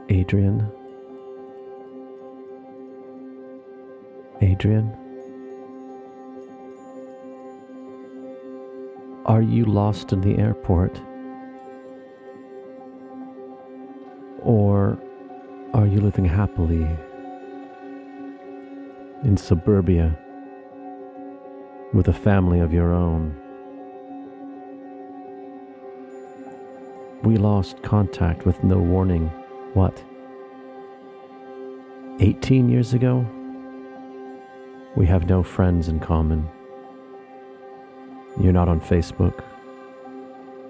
Adrian? Adrian? Are you lost in the airport? Or are you living happily in suburbia with a family of your own? We lost contact with no warning, what, 18 years ago? We have no friends in common. You're not on Facebook.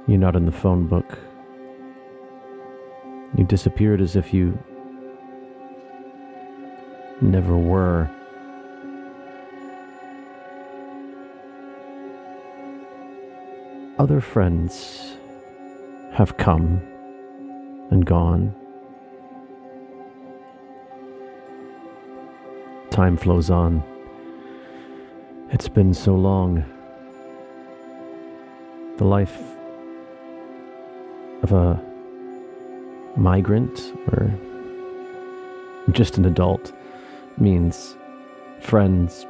You're not in the phone book. You disappeared as if you never were. Other friends have come and gone. Time flows on. It's been so long. The life of a migrant or just an adult means friends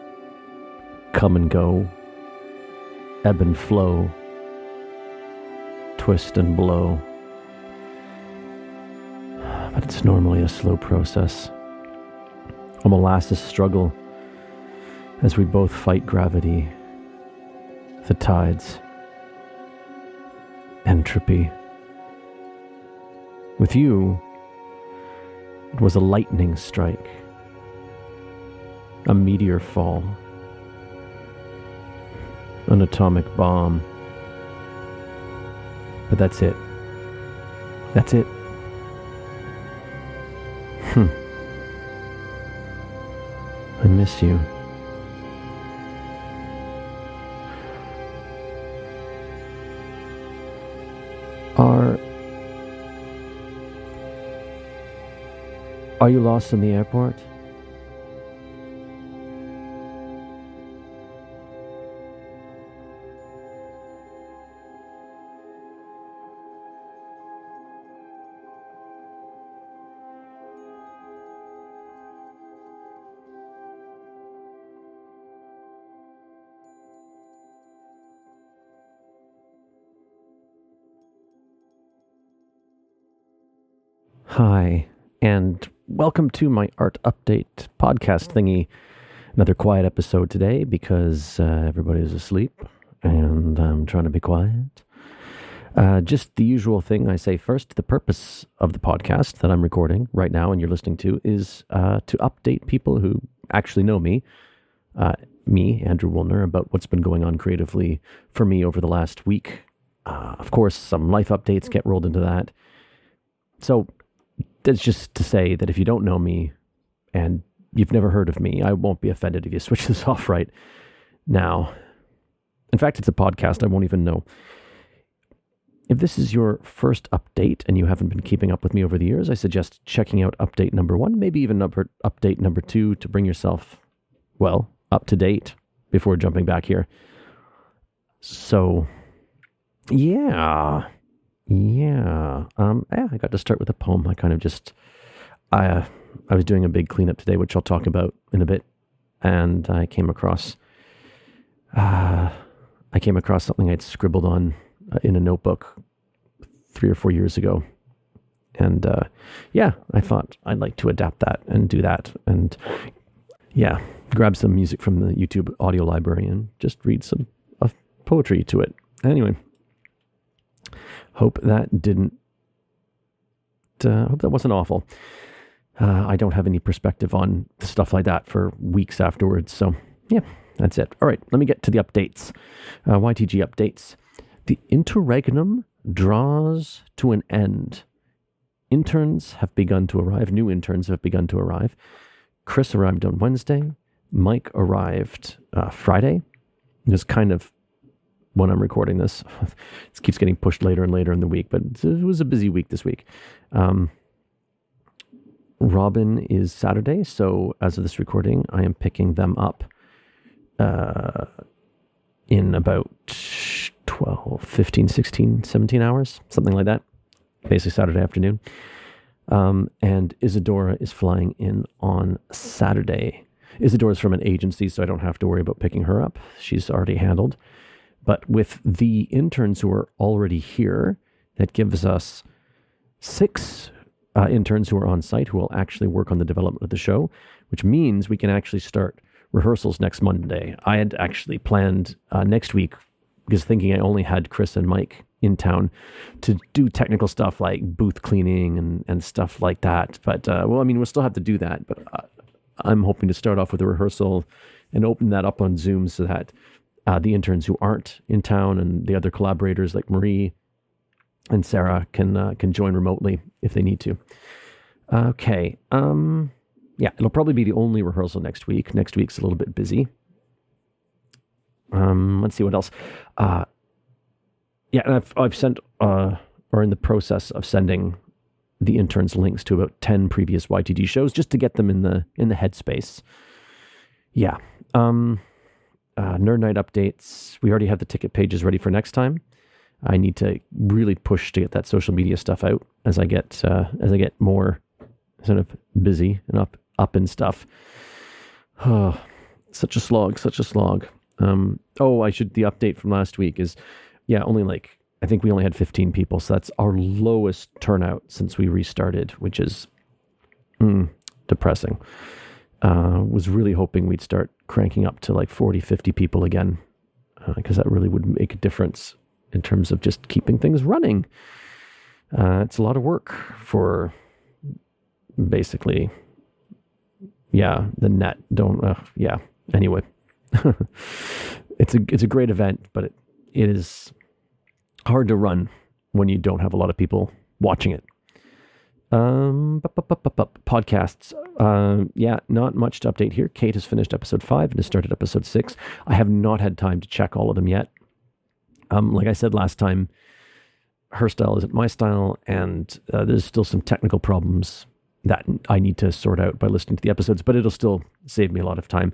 come and go, ebb and flow, twist and blow. But it's normally a slow process, a molasses struggle as we both fight gravity, the tides, entropy. With you, it was a lightning strike, a meteor fall, an atomic bomb. But that's it. That's it. I miss you. Are you lost in the airport? Hi, and welcome to my art update podcast thingy. Another quiet episode today because everybody's asleep and I'm trying to be quiet. Just the usual thing I say first. The purpose of the podcast that I'm recording right now and you're listening to is to update people who actually know me, Andrew Woolner, about what's been going on creatively for me over the last week. Of course, some life updates get rolled into that. So that's just to say that if you don't know me and you've never heard of me, I won't be offended if you switch this off right now. In fact, it's a podcast. I won't even know. If this is your first update and you haven't been keeping up with me over the years, I suggest checking out update number 1, maybe even update number 2 to bring yourself, well, up to date before jumping back here. So, yeah, I got to start with a poem. I was doing a big cleanup today, which I'll talk about in a bit, and I came across something I'd scribbled on in a notebook 3 or 4 years ago, and I thought I'd like to adapt that and do that, and grab some music from the YouTube audio library and just read some poetry to it. Anyway. Hope that wasn't awful. I don't have any perspective on stuff like that for weeks afterwards. So, yeah, that's it. All right, let me get to the updates. YTG Updates. The Interregnum draws to an end. Interns have begun to arrive. New interns have begun to arrive. Chris arrived on Wednesday. Mike arrived Friday. It was kind of when I'm recording this. It keeps getting pushed later and later in the week, but it was a busy week this week. Robin is Saturday, so as of this recording, I am picking them up in about 12, 15, 16, 17 hours, something like that. Basically Saturday afternoon. And Isadora is flying in on Saturday. Isadora's from an agency, so I don't have to worry about picking her up. She's already handled. But with the interns who are already here, that gives us 6 interns who are on site who will actually work on the development of the show, which means we can actually start rehearsals next Monday. I had actually planned next week, because thinking I only had Chris and Mike in town to do technical stuff like booth cleaning and stuff like that. But, we'll still have to do that. But I'm hoping to start off with a rehearsal and open that up on Zoom so that the interns who aren't in town and the other collaborators like Marie and Sarah can join remotely if they need to. Okay. It'll probably be the only rehearsal next week. Next week's a little bit busy. Let's see what else. And I've sent or in the process of sending the interns links to about 10 previous YTG shows just to get them in the headspace. Yeah. Nerd Night updates. We already have the ticket pages ready for next time. I need to really push to get that social media stuff out as I get more sort of busy and up in stuff. Oh, such a slog. The update from last week is, I think we only had 15 people. So that's our lowest turnout since we restarted, which is depressing. Was really hoping we'd start cranking up to like 40, 50 people again, because that really would make a difference in terms of just keeping things running. It's a lot of work for basically, the net. Anyway, it's a great event, but it is hard to run when you don't have a lot of people watching it. Podcasts. Not much to update here. Kate has finished episode 5 and has started episode 6. I have not had time to check all of them yet. Like I said last time, her style isn't my style, and there's still some technical problems that I need to sort out by listening to the episodes, but it'll still save me a lot of time.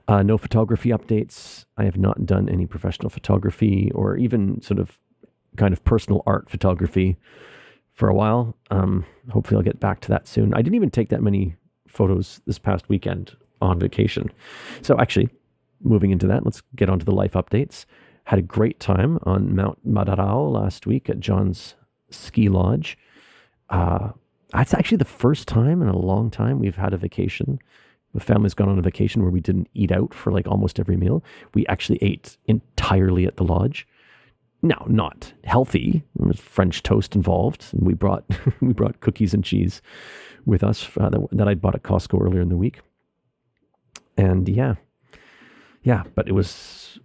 No photography updates. I have not done any professional photography or even sort of kind of personal art photography for a while. Hopefully I'll get back to that soon. I didn't even take that many photos this past weekend on vacation. So actually, moving into that, let's get on to the life updates. Had a great time on Mount Madarao last week at John's Ski Lodge. That's actually the first time in a long time we've had a vacation. The family's gone on a vacation where we didn't eat out for like almost every meal. We actually ate entirely at the lodge. No, not healthy. There was French toast involved, and we brought cookies and cheese with us that I'd bought at Costco earlier in the week. And but it was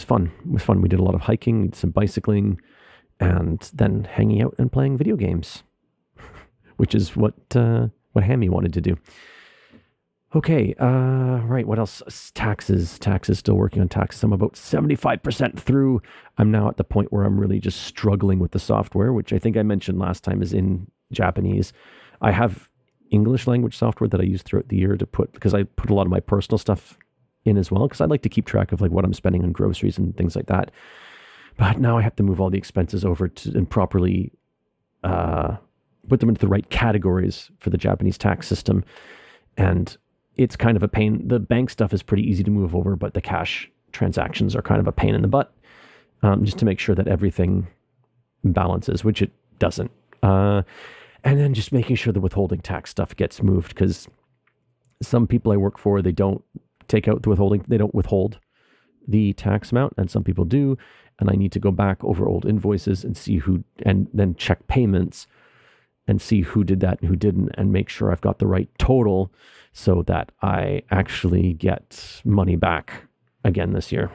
fun. It was fun. We did a lot of hiking, we did some bicycling, and then hanging out and playing video games, which is what Hammy wanted to do. Okay, right, what else? Taxes, still working on taxes. I'm about 75% through. I'm now at the point where I'm really just struggling with the software, which I think I mentioned last time is in Japanese. I have English language software that I use throughout the year because I put a lot of my personal stuff in as well, because I like to keep track of like what I'm spending on groceries and things like that. But now I have to move all the expenses over and properly put them into the right categories for the Japanese tax system. And it's kind of a pain. The bank stuff is pretty easy to move over, but the cash transactions are kind of a pain in the butt, just to make sure that everything balances, which it doesn't. And then just making sure the withholding tax stuff gets moved, because some people I work for, they don't take out the withholding. They don't withhold the tax amount, and some people do. And I need to go back over old invoices and see and then check payments and see who did that and who didn't, and make sure I've got the right total so that I actually get money back again this year.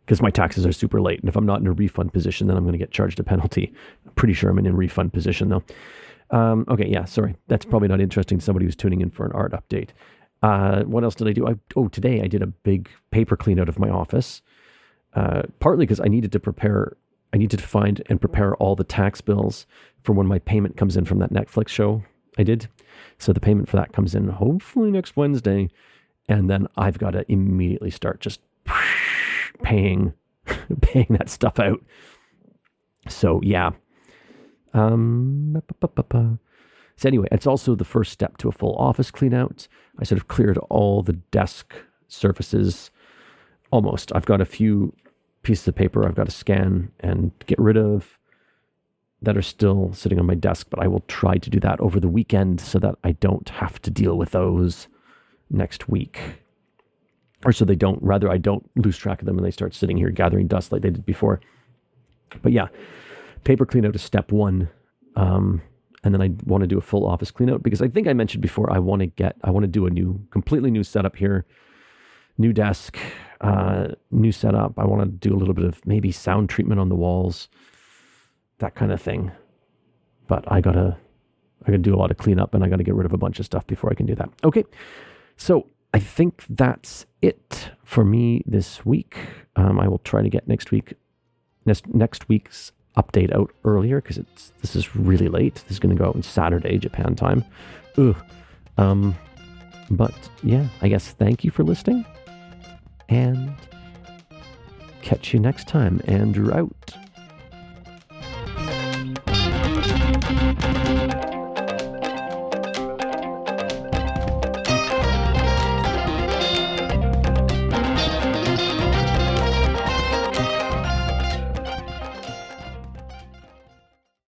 Because my taxes are super late, and if I'm not in a refund position, then I'm going to get charged a penalty. I'm pretty sure I'm in a refund position though. Sorry. That's probably not interesting to somebody who's tuning in for an art update. What else did I do? Today I did a big paper clean out of my office, partly because I needed to find and prepare all the tax bills for when my payment comes in from that Netflix show I did. So the payment for that comes in hopefully next Wednesday. And then I've got to immediately start just paying that stuff out. So yeah, So anyway, it's also the first step to a full office clean out. I sort of cleared all the desk surfaces almost. I've got a few pieces of paper I've got to scan and get rid of that are still sitting on my desk, but I will try to do that over the weekend so that I don't have to deal with those next week. Or so they don't, rather I don't lose track of them and they start sitting here gathering dust like they did before. But yeah, paper clean out is step one. And then I want to do a full office clean out because I think I mentioned before, I want to do a completely new setup here, new desk, new setup. I want to do a little bit of maybe sound treatment on the walls, that kind of thing. But I gotta do a lot of cleanup and I gotta get rid of a bunch of stuff before I can do that. Okay, so I think that's it for me this week. I will try to get next week's update out earlier because this is really late. This is going to go out on Saturday, Japan time. But yeah, I guess thank you for listening and catch you next time. Andrew out.